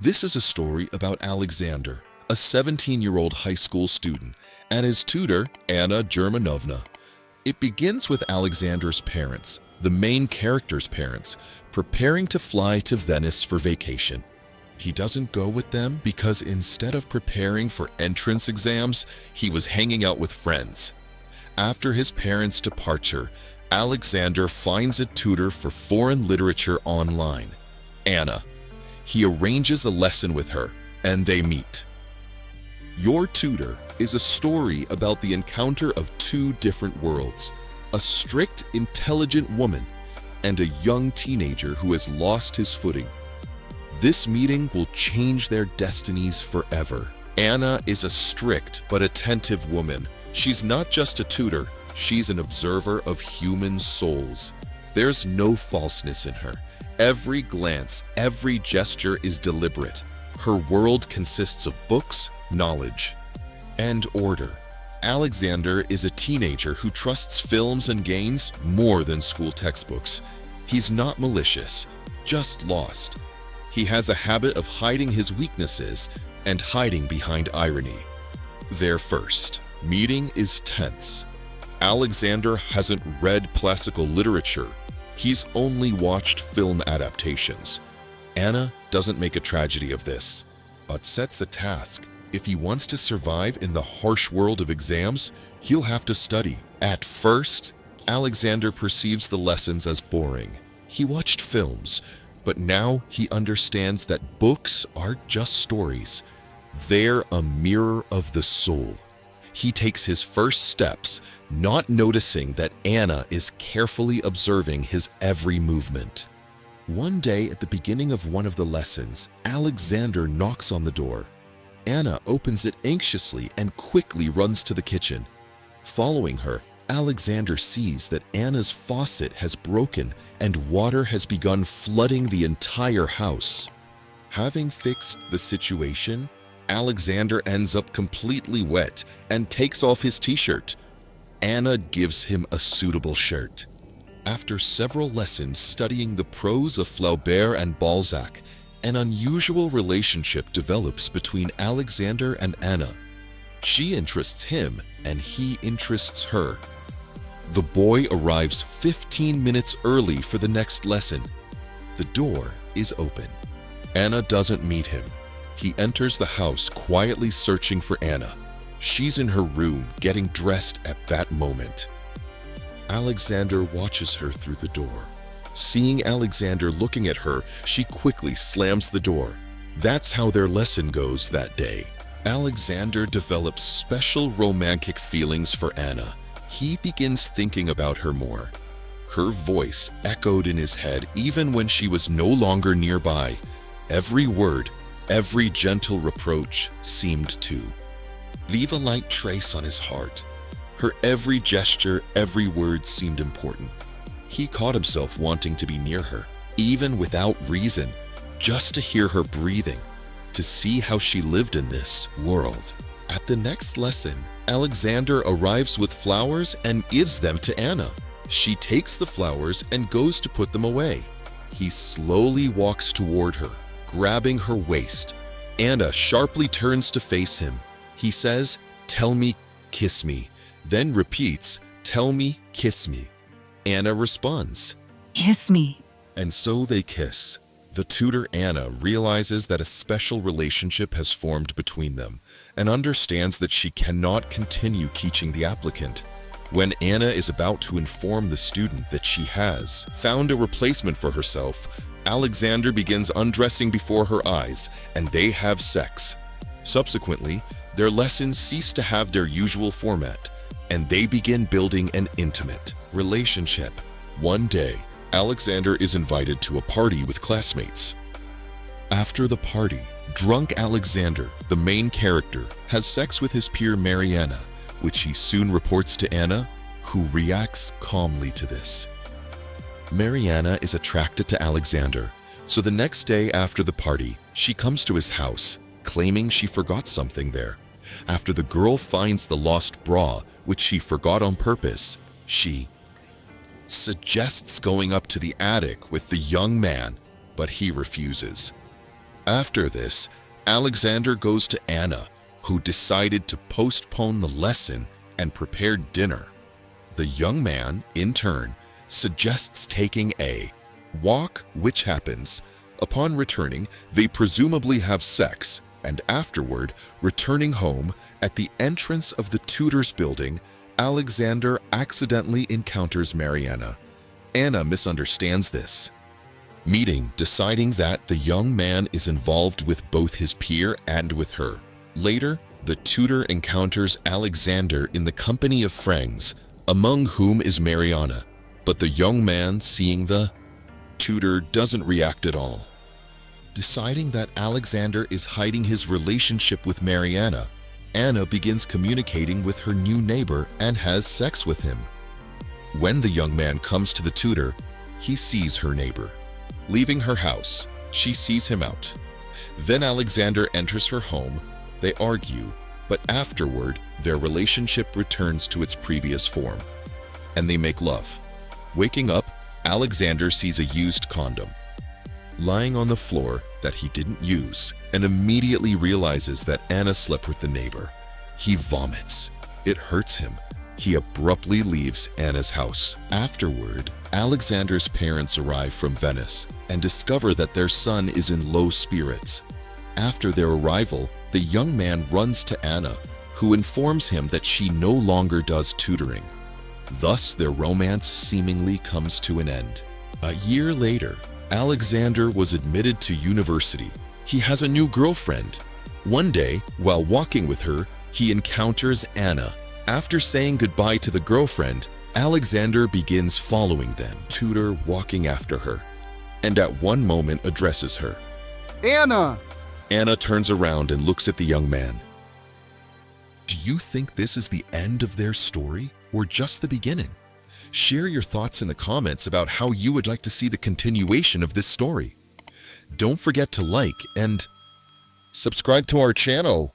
This is a story about Alexander, a 17-year-old high school student, and his tutor, Anna Germanovna. It begins with Alexander's parents, the main character's parents, preparing to fly to Venice for vacation. He doesn't go with them because instead of preparing for entrance exams, he was hanging out with friends. After his parents' departure, Alexander finds a tutor for foreign literature online, Anna. He arranges a lesson with her, and they meet. Your Tutor is a story about the encounter of two different worlds, a strict, intelligent woman and a young teenager who has lost his footing. This meeting will change their destinies forever. Anna is a strict but attentive woman. She's not just a tutor, she's an observer of human souls. There's no falseness in her. Every glance, every gesture is deliberate. Her world consists of books, knowledge, and order. Alexander is a teenager who trusts films and games more than school textbooks. He's not malicious, just lost. He has a habit of hiding his weaknesses and hiding behind irony. Their first meeting is tense. Alexander hasn't read classical literature. He's only watched film adaptations. Anna doesn't make a tragedy of this, but sets a task. If he wants to survive in the harsh world of exams, he'll have to study. At first, Alexander perceives the lessons as boring. He watched films, but now he understands that books aren't just stories. They're a mirror of the soul. He takes his first steps, not noticing that Anna is carefully observing his every movement. One day at the beginning of one of the lessons, Alexander knocks on the door. Anna opens it anxiously and quickly runs to the kitchen. Following her, Alexander sees that Anna's faucet has broken and water has begun flooding the entire house. Having fixed the situation, Alexander ends up completely wet and takes off his t-shirt. Anna gives him a suitable shirt. After several lessons studying the prose of Flaubert and Balzac, an unusual relationship develops between Alexander and Anna. She interests him and he interests her. The boy arrives 15 minutes early for the next lesson. The door is open. Anna doesn't meet him. He enters the house quietly searching for Anna. She's in her room getting dressed at that moment. Alexander watches her through the door. Seeing Alexander looking at her, she quickly slams the door. That's how their lesson goes that day. Alexander develops special romantic feelings for Anna. He begins thinking about her more. Her voice echoed in his head even when she was no longer nearby. Every word, every gentle reproach seemed to leave a light trace on his heart. Her every gesture, every word seemed important. He caught himself wanting to be near her, even without reason, just to hear her breathing, to see how she lived in this world. At the next lesson, Alexander arrives with flowers and gives them to Anna. She takes the flowers and goes to put them away. He slowly walks toward her, grabbing her waist. Anna sharply turns to face him. He says, "Tell me, kiss me," then repeats, "Tell me, kiss me." Anna responds, Kiss me. and so they kiss. The tutor Anna realizes that a special relationship has formed between them and understands that she cannot continue teaching the applicant. When Anna is about to inform the student that she has found a replacement for herself, Alexander begins undressing before her eyes and they have sex. Subsequently, their lessons cease to have their usual format and they begin building an intimate relationship. One day, Alexander is invited to a party with classmates. After the party, drunk Alexander, the main character, has sex with his peer Mariana, which he soon reports to Anna, who reacts calmly to this. Mariana is attracted to Alexander, so the next day after the party, she comes to his house, claiming she forgot something there. After the girl finds the lost bra, which she forgot on purpose, she suggests going up to the attic with the young man, but he refuses. After this, Alexander goes to Anna, who decided to postpone the lesson and prepare dinner. The young man, in turn, suggests taking a walk, which happens. Upon returning, they presumably have sex, and afterward, returning home, at the entrance of the Tutor's building, Alexander accidentally encounters Mariana. Anna misunderstands this. Meeting, deciding that the young man is involved with both his peer and with her. Later, the Tutor encounters Alexander in the company of friends, among whom is Mariana, but the young man, seeing the Tutor, doesn't react at all. Deciding that Alexander is hiding his relationship with Mariana, Anna begins communicating with her new neighbor and has sex with him. When the young man comes to the Tutor, he sees her neighbor. Leaving her house, she sees him out. Then Alexander enters her home. They argue, but afterward, their relationship returns to its previous form, and they make love. Waking up, Alexander sees a used condom lying on the floor that he didn't use, and immediately realizes that Anna slept with the neighbor. He vomits. It hurts him. He abruptly leaves Anna's house. Afterward, Alexander's parents arrive from Venice and discover that their son is in low spirits. After their arrival, the young man runs to Anna, who informs him that she no longer does tutoring. Thus, their romance seemingly comes to an end. A year later, Alexander was admitted to university. He has a new girlfriend. One day, while walking with her, he encounters Anna. After saying goodbye to the girlfriend, Alexander begins following them, Tutor walking after her, and at one moment addresses her. Anna! Anna turns around and looks at the young man. Do you think this is the end of their story, or just the beginning? Share your thoughts in the comments about how you would like to see the continuation of this story. Don't forget to like and subscribe to our channel.